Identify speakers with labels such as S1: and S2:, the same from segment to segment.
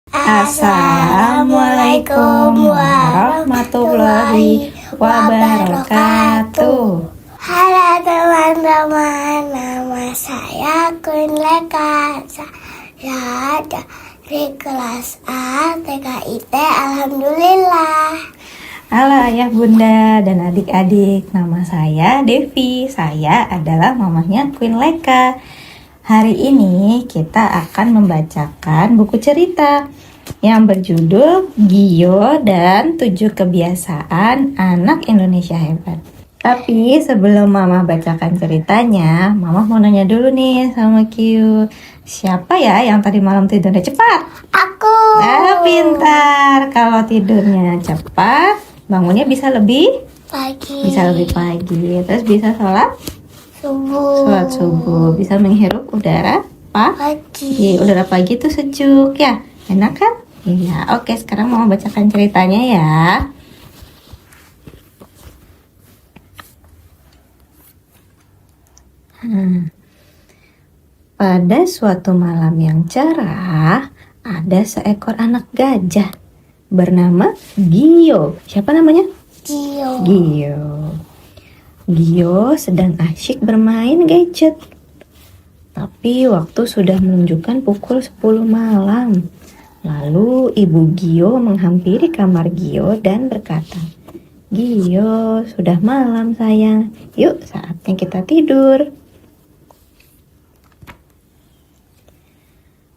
S1: Assalamualaikum warahmatullahi wabarakatuh.
S2: Halo teman-teman, nama saya Queen Leka. Saya dari kelas A TKIT. Alhamdulillah.
S1: Halo ayah bunda dan adik-adik, nama saya Devi. Saya adalah mamahnya Queen Leka. Hari ini kita akan membacakan buku cerita yang berjudul Gio dan 7 Kebiasaan Anak Indonesia Hebat. Tapi sebelum mama bacakan ceritanya, mama mau nanya dulu nih sama Gio. Siapa ya yang tadi malam tidurnya cepat?
S2: Aku.
S1: Pintar. Kalau tidurnya cepat, bangunnya bisa lebih
S2: Pagi.
S1: pagi. Terus bisa sholat subuh, bisa menghirup udara
S2: Pagi.
S1: Udara pagi itu sejuk ya, enak kan? Iya. Oke, sekarang mau bacakan ceritanya ya. Pada suatu malam yang cerah, ada seekor anak gajah bernama Gio. Siapa namanya? Gio sedang asyik bermain gadget. Tapi waktu sudah menunjukkan pukul 10 malam. Lalu ibu Gio menghampiri kamar Gio dan berkata, "Gio, sudah malam sayang. Yuk, saatnya kita tidur."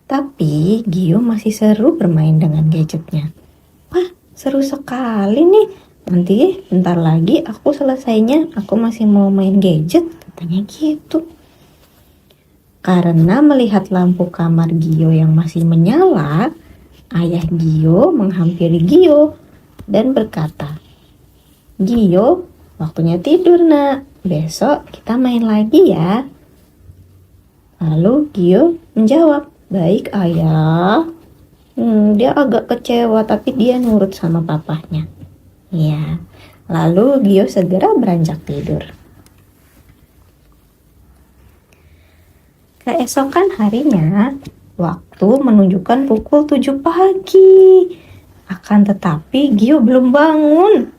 S1: Tapi Gio masih seru bermain dengan gadgetnya. "Wah, seru sekali nih. Nanti bentar lagi aku selesainya, aku masih mau main gadget," katanya gitu. Karena melihat lampu kamar Gio yang masih menyala, ayah Gio menghampiri Gio dan berkata, "Gio, waktunya tidur nak, besok kita main lagi ya." Lalu Gio menjawab, "Baik ayah." Dia agak kecewa tapi dia nurut sama papahnya. Ya, lalu Gio segera beranjak tidur. Keesokan harinya, waktu menunjukkan pukul 7 pagi. Akan tetapi Gio belum bangun.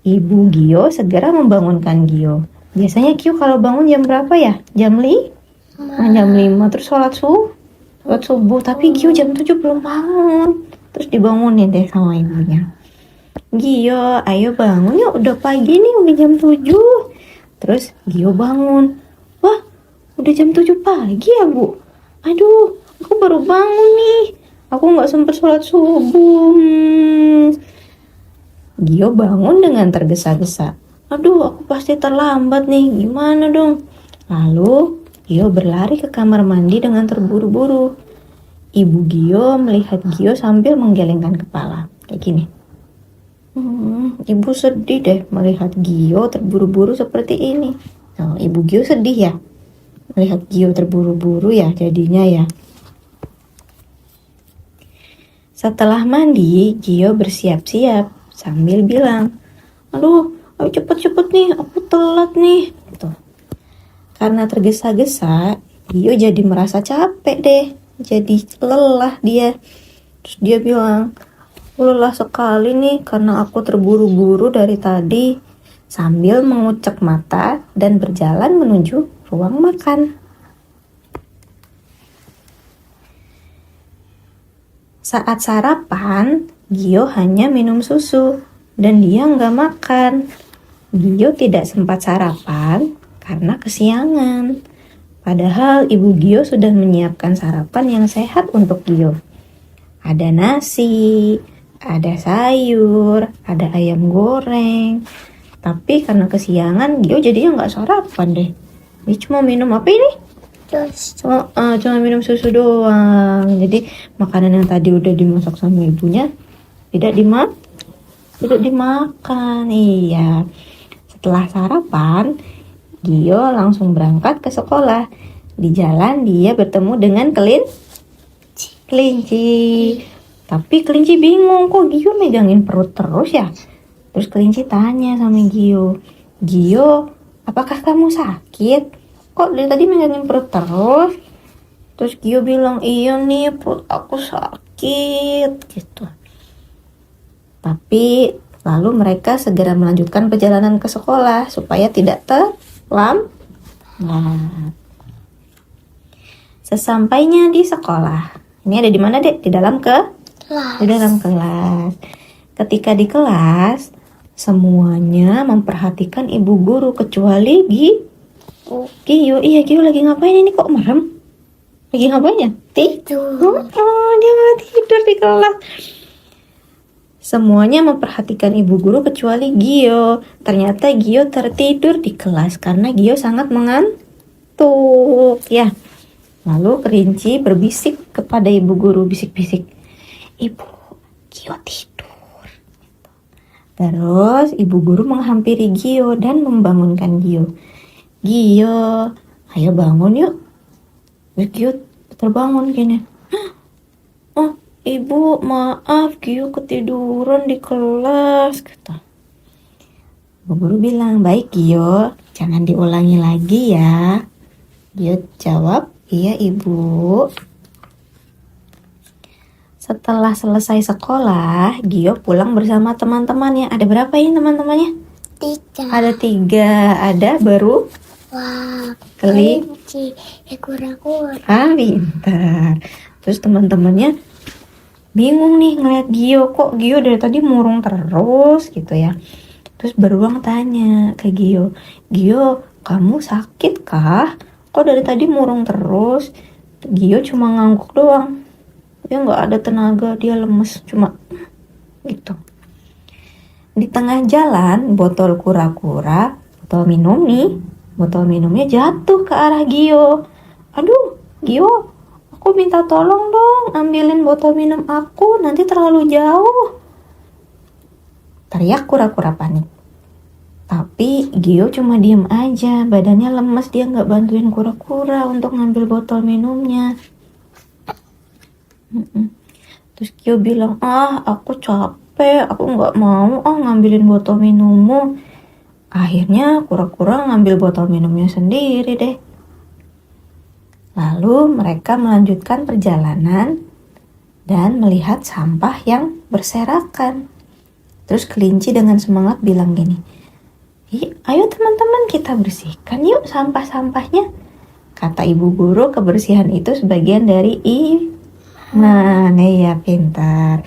S1: Ibu Gio segera membangunkan Gio. Biasanya Gio kalau bangun jam berapa ya? Jam 5 terus sholat subuh. Tapi Gio jam 7 belum bangun. Terus dibangunin deh sama ibunya. "Gio, ayo bangun yuk, udah pagi nih, udah jam 7. Terus Gio bangun. "Wah, udah jam 7 pagi ya bu? Aduh, aku baru bangun nih. Aku gak sempat sholat subuh." Gio bangun dengan tergesa-gesa. "Aduh, aku pasti terlambat nih, gimana dong?" Lalu Gio berlari ke kamar mandi dengan terburu-buru. Ibu Gio melihat Gio sambil menggelengkan kepala. Kayak gini. Ibu sedih deh melihat Gio terburu-buru seperti ini. Oh, ibu Gio sedih ya melihat Gio terburu-buru ya jadinya ya. Setelah mandi, Gio bersiap-siap sambil bilang, "Aduh, ayo cepet-cepet nih, aku telat nih." Gitu. Karena tergesa-gesa, Gio jadi merasa capek deh, jadi lelah dia. Terus dia bilang, "Lelah sekali nih karena aku terburu-buru dari tadi," sambil mengucek mata dan berjalan menuju ruang makan. Saat sarapan, Gio hanya minum susu dan dia nggak makan. Gio tidak sempat sarapan karena kesiangan. Padahal ibu Gio sudah menyiapkan sarapan yang sehat untuk Gio. Ada nasi, ada sayur, ada ayam goreng. Tapi karena kesiangan, Gio jadinya nggak sarapan deh. Dia cuma minum apa ini? Cuma minum susu doang. Jadi makanan yang tadi udah dimasak sama ibunya tidak dimakan. Iya. Setelah sarapan, Gio langsung berangkat ke sekolah. Di jalan dia bertemu dengan kelinci. Tapi kelinci bingung, kok Gio megangin perut terus ya? Terus kelinci tanya sama Gio, "Gio, apakah kamu sakit? Kok dari tadi megangin perut terus?" Terus Gio bilang, "Iya nih, perut aku sakit." sakit gitu. Tapi lalu mereka segera melanjutkan perjalanan ke sekolah supaya tidak terlambat. Sesampainya di sekolah, ini ada di mana, Dek? Di dalam kelas. Ketika di kelas, semuanya memperhatikan ibu guru kecuali Gio. Iya, Gio lagi ngapain ini, kok merem? Lagi ngapain ya?
S2: Tidur.
S1: Oh, dia malah tidur di kelas. Semuanya memperhatikan ibu guru kecuali Gio. Ternyata Gio tertidur di kelas karena Gio sangat mengantuk. Ya. Lalu Kelinci berbisik kepada ibu guru, bisik-bisik. Ibu, Gio tidur. Terus ibu guru menghampiri Gio dan membangunkan Gio. Gio, ayo bangun yuk. Terus Gio terbangun gini. Oh, ibu maaf, Gio ketiduran di kelas, kata. Ibu guru bilang, baik Gio, jangan diulangi lagi ya. Gio jawab, iya ibu. Setelah selesai sekolah, Gio pulang bersama teman-temannya. Ada berapa ini teman-temannya?
S2: 3.
S1: Ada 3. Ada baru
S2: Wah,
S1: Kelinci.
S2: kura-kura.
S1: Pintar. Terus teman-temannya bingung nih ngeliat Gio, kok Gio dari tadi murung terus gitu ya. Terus beruang tanya ke Gio, Gio, kamu sakit kah? Kok dari tadi murung terus? Gio cuma ngangguk doang. Dia nggak ada tenaga, dia lemes cuma gitu. Di tengah jalan, botol kura-kura, botol minumnya jatuh ke arah Gio. Aduh, Gio, aku minta tolong dong, ambilin botol minum aku, nanti terlalu jauh. Teriak kura-kura panik. Tapi Gio cuma diem aja, badannya lemes, dia nggak bantuin kura-kura untuk ngambil botol minumnya. Terus Gio bilang, aku capek, aku nggak mau ngambilin botol minummu. Akhirnya kura-kura ngambil botol minumnya sendiri deh. Lalu mereka melanjutkan perjalanan dan melihat sampah yang berserakan. Terus Kelinci dengan semangat bilang gini, ayo teman-teman kita bersihkan yuk sampah-sampahnya. Kata ibu guru, kebersihan itu sebagian dari Nah, ya pintar.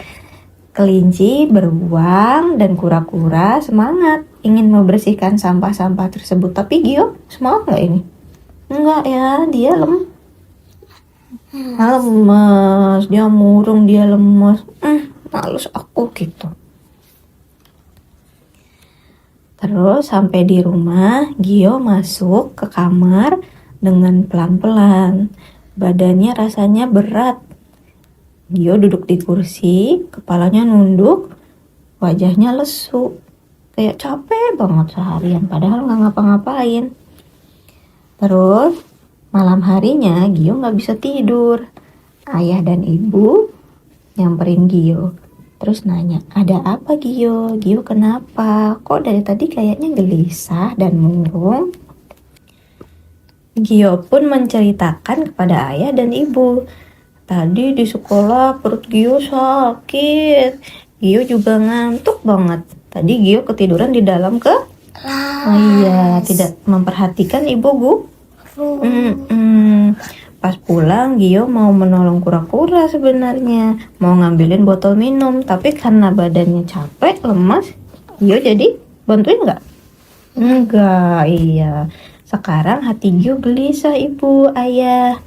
S1: Kelinci, beruang, dan kura-kura semangat ingin membersihkan sampah-sampah tersebut. Tapi Gio semangat nggak ini? Enggak ya, dia lemes, dia murung, dia lemes. Males aku gitu. Terus sampai di rumah, Gio masuk ke kamar dengan pelan-pelan. Badannya rasanya berat. Gio duduk di kursi, kepalanya nunduk, wajahnya lesu. Kayak capek banget seharian, padahal nggak ngapa-ngapain. Terus malam harinya Gio nggak bisa tidur. Ayah dan ibu nyamperin Gio. Terus nanya, ada apa Gio? Gio kenapa? Kok dari tadi kayaknya gelisah dan murung? Gio pun menceritakan kepada ayah dan ibu. Tadi di sekolah perut Gio sakit. Gio juga ngantuk banget. Tadi Gio ketiduran di dalam tidak memperhatikan ibu guru. Pas pulang Gio mau menolong kura-kura sebenarnya, mau ngambilin botol minum, tapi karena badannya capek, lemas, Gio jadi bantuin nggak? Enggak, iya. Sekarang hati Gio gelisah ibu, ayah.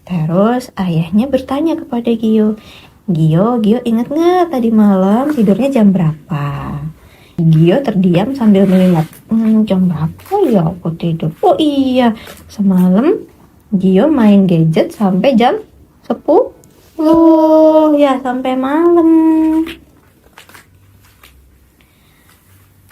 S1: Terus ayahnya bertanya kepada Gio, Gio ingat nggak tadi malam tidurnya jam berapa? Gio terdiam sambil mengingat, jam berapa ya aku tidur? Oh iya, semalam Gio main gadget sampai jam 10. Ya, sampai malam.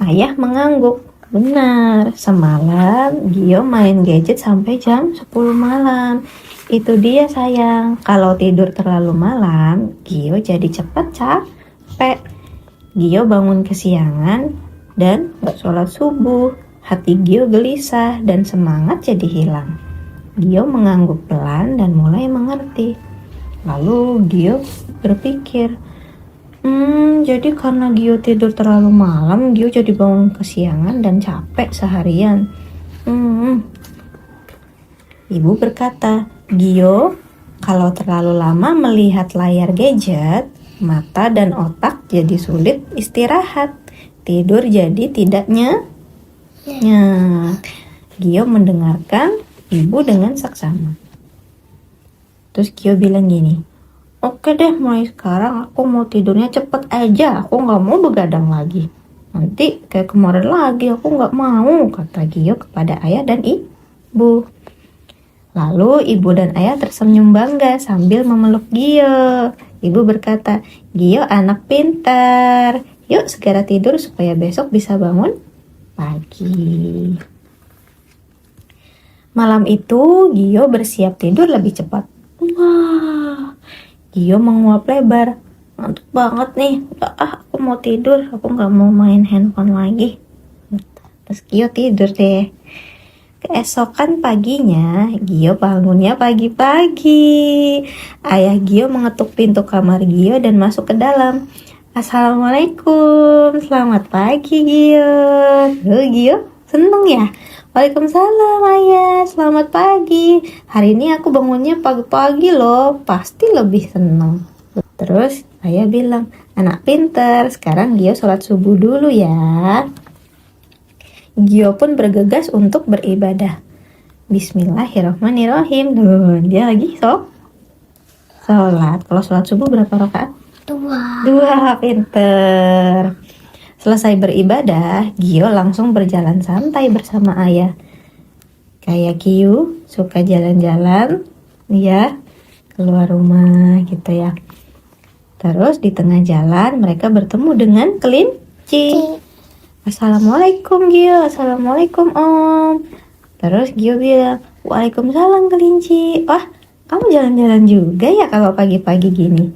S1: Ayah mengangguk. Benar, semalam Gio main gadget sampai jam 10 malam. Itu dia sayang, kalau tidur terlalu malam, Gio jadi cepat capek. Gio bangun kesiangan dan gak sholat subuh. Hati Gio gelisah dan semangat jadi hilang. Gio mengangguk pelan dan mulai mengerti. Lalu Gio berpikir, jadi karena Gio tidur terlalu malam, Gio jadi bangun kesiangan dan capek seharian. Ibu berkata, Gio, kalau terlalu lama melihat layar gadget, mata dan otak jadi sulit istirahat. Tidur jadi tidak nyenyak. Gio mendengarkan ibu dengan saksama. Terus Gio bilang gini, oke deh, mulai sekarang aku mau tidurnya cepet aja. Aku gak mau begadang lagi. Nanti kayak kemarin lagi, aku gak mau, kata Gio kepada ayah dan ibu. Lalu ibu dan ayah tersenyum bangga sambil memeluk Gio. Ibu berkata, Gio anak pintar. Yuk segera tidur supaya besok bisa bangun pagi. Malam itu Gio bersiap tidur lebih cepat. Wah, Gio menguap lebar. Ngantuk banget nih. Aku mau tidur. Aku gak mau main handphone lagi. Terus Gio tidur deh. Keesokan paginya, Gio bangunnya pagi-pagi. Ayah Gio mengetuk pintu kamar Gio dan masuk ke dalam. Assalamualaikum, selamat pagi Gio. Gio seneng ya? Waalaikumsalam ayah, selamat pagi. Hari ini aku bangunnya pagi-pagi loh, pasti lebih seneng. Terus ayah bilang, anak pinter, sekarang Gio sholat subuh dulu ya. Gio pun bergegas untuk beribadah. Bismillahirrahmanirrahim. Dia lagi sholat. Kalau sholat subuh berapa rakaat? 2, pinter. Selesai beribadah, Gio langsung berjalan santai bersama ayah. Kayak Gio suka jalan-jalan, ya, keluar rumah gitu ya. Terus di tengah jalan mereka bertemu dengan kelinci. Assalamualaikum Gio, assalamualaikum Om. Terus Gio bilang, waalaikumsalam kelinci. Wah, kamu jalan-jalan juga ya kalau pagi-pagi gini?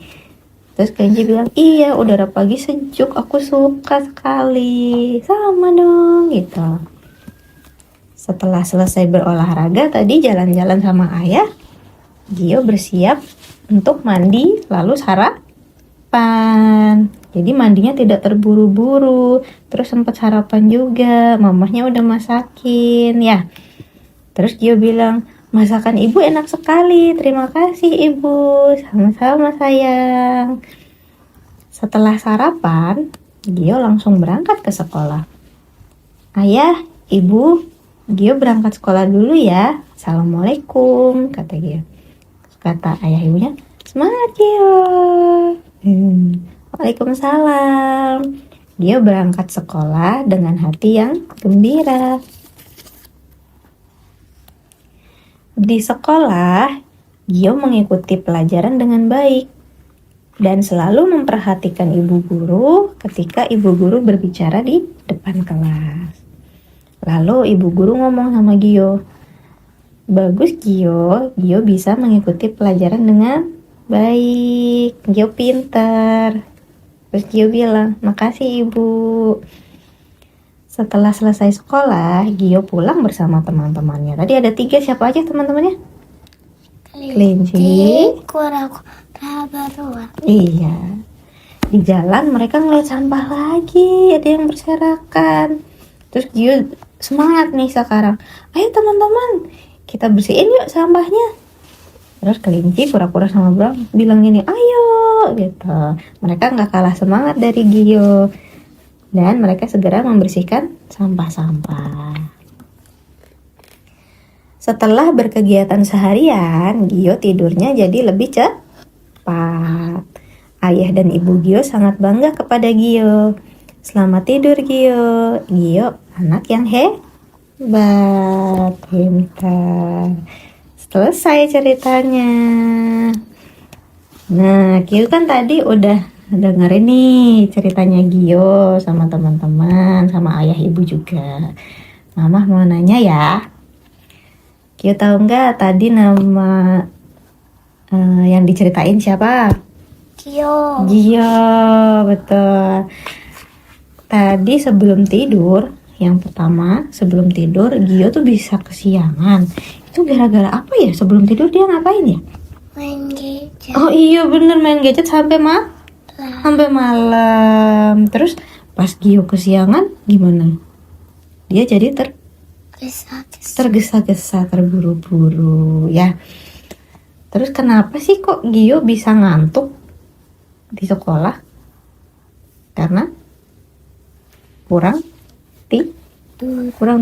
S1: Terus kelinci bilang, iya udara pagi sejuk, aku suka sekali. Sama dong gitu. Setelah selesai berolahraga tadi jalan-jalan sama ayah, Gio bersiap untuk mandi lalu sarapan. Jadi mandinya tidak terburu-buru. Terus sempat sarapan juga, mamahnya udah masakin ya. Terus Gio bilang, masakan ibu enak sekali, terima kasih ibu, sama-sama sayang. Setelah sarapan, Gio langsung berangkat ke sekolah. Ayah, ibu, Gio berangkat sekolah dulu ya. Assalamualaikum, kata Gio. Kata ayah ibunya, semangat Gio. Waalaikumsalam. Gio berangkat sekolah dengan hati yang gembira. Di sekolah, Gio mengikuti pelajaran dengan baik dan selalu memperhatikan ibu guru ketika ibu guru berbicara di depan kelas. Lalu ibu guru ngomong sama Gio, bagus Gio, Gio bisa mengikuti pelajaran dengan baik, Gio pintar. Terus Gio bilang, makasih ibu. Setelah selesai sekolah, Gio pulang bersama teman-temannya. Tadi ada 3, siapa aja teman-temannya? Kelinci,
S2: kura-kura beruang.
S1: Iya. Di jalan mereka ngeliat sampah lagi, ada yang berserakan. Terus Gio semangat nih sekarang. Ayo teman-teman, kita bersihin yuk sampahnya. Terus kelinci, kura-kura sama beruang bilang gini, ayo gitu. Mereka nggak kalah semangat dari Gio. Dan mereka segera membersihkan sampah-sampah. Setelah berkegiatan seharian, Gio tidurnya jadi lebih cepat. Ayah dan ibu Gio sangat bangga kepada Gio. Selamat tidur Gio. Gio anak yang hebat, pintar. Selesai ceritanya. Nah, Gio kan tadi udah dengerin nih ceritanya Gio sama teman-teman, sama ayah ibu juga. Mama mau nanya ya, Gio tahu nggak tadi nama yang diceritain siapa?
S2: Gio.
S1: Gio, betul. Tadi sebelum tidur, yang pertama sebelum tidur Gio tuh bisa kesiangan. Itu gara-gara apa ya? Sebelum tidur dia ngapain ya?
S2: main gadget.
S1: Oh iya bener, main gadget sampai
S2: Lah,
S1: malam. Terus pas Gio kesiangan gimana? Dia jadi
S2: kisah-kisah.
S1: tergesa-gesa, terburu-buru ya. Terus kenapa sih kok Gio bisa ngantuk di sekolah? Karena kurang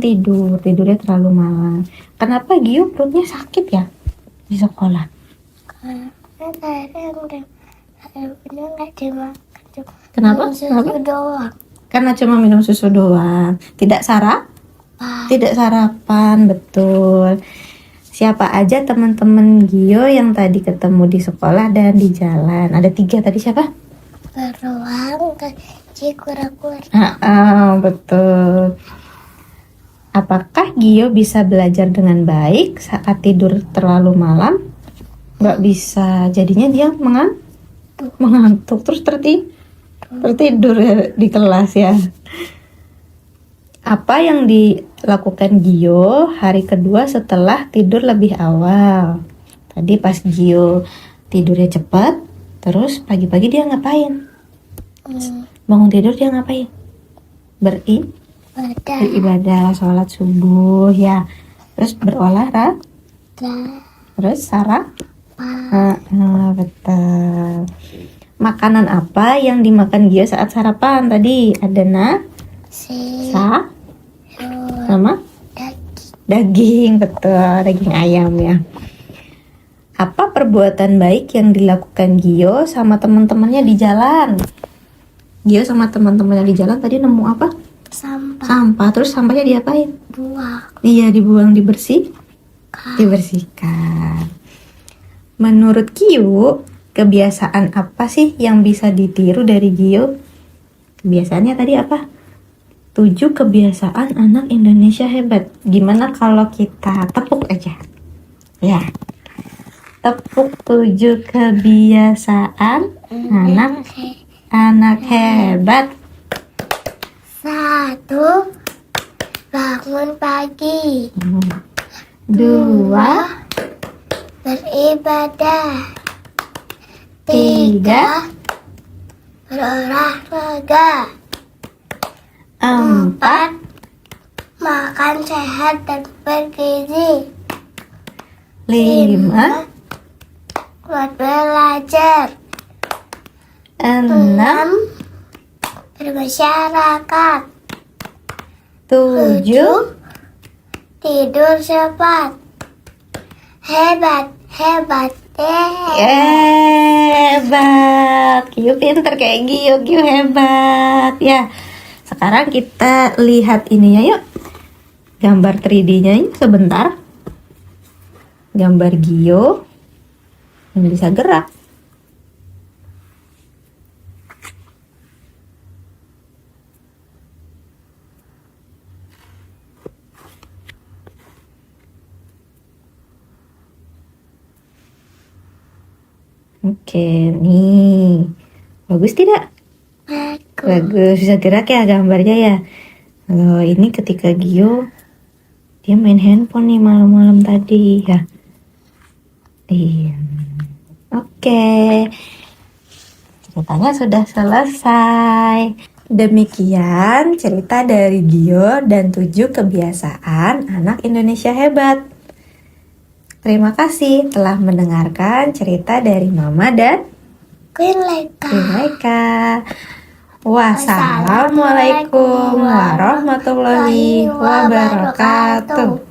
S1: tidur, tidurnya terlalu malam. Kenapa Gio perutnya sakit ya di sekolah?
S2: Karena tadi bener nggak dimakan.
S1: Kenapa?
S2: Susu doang.
S1: Karena cuma minum susu doang, tidak sarapan, betul. Siapa aja teman-teman Gio yang tadi ketemu di sekolah dan di jalan? Ada 3 tadi, siapa?
S2: Beruang, kecil, kura-kura.
S1: Betul. Apakah Gio bisa belajar dengan baik saat tidur terlalu malam? Nggak bisa, jadinya dia mengantuk terus tertidur ya di kelas ya. Apa yang dilakukan Gio hari kedua setelah tidur lebih awal? Tadi pas Gio tidurnya cepat, terus pagi-pagi dia ngapain? Bangun tidur dia ngapain? Beribadah, sholat subuh ya. Terus berolahraga, terus betul. Makanan apa yang dimakan Gio saat sarapan? Tadi ada sama daging, betul, daging ayam ya. Apa perbuatan baik yang dilakukan Gio sama teman-temannya di jalan? Gio sama teman-temannya di jalan tadi nemu apa? Sampah. Terus sampahnya diapain? Iya, dibuang, dibersihkan. Menurut Gio, kebiasaan apa sih yang bisa ditiru dari Gio? Kebiasaannya tadi apa? 7 kebiasaan anak Indonesia hebat. Gimana kalau kita tepuk aja? Ya. Tepuk 7 kebiasaan anak hebat.
S2: 1. Bangun pagi.
S1: 2.
S2: Beribadah.
S1: 3.
S2: Berolahraga.
S1: 4.
S2: Makan sehat dan bergizi.
S1: 5.
S2: Buat belajar.
S1: 6.
S2: Bermasyarakat.
S1: 7.
S2: Tidur cepat. Hebat.
S1: Hebat. Gio pinter kayak Gio hebat ya. Sekarang kita lihat ininya yuk. Gambar 3D-nya yuk sebentar. Gambar Gio yang bisa gerak. Oke, nih. Bagus tidak? Bagus, bisa gerak ya gambarnya ya. Kalau ini ketika Gio dia main handphone nih malam-malam tadi ya. Iya. Oke. Ceritanya sudah selesai. Demikian cerita dari Gio dan 7 kebiasaan anak Indonesia hebat. Terima kasih telah mendengarkan cerita dari Mama dan
S2: Queen Laika.
S1: Wassalamualaikum warahmatullahi wabarakatuh.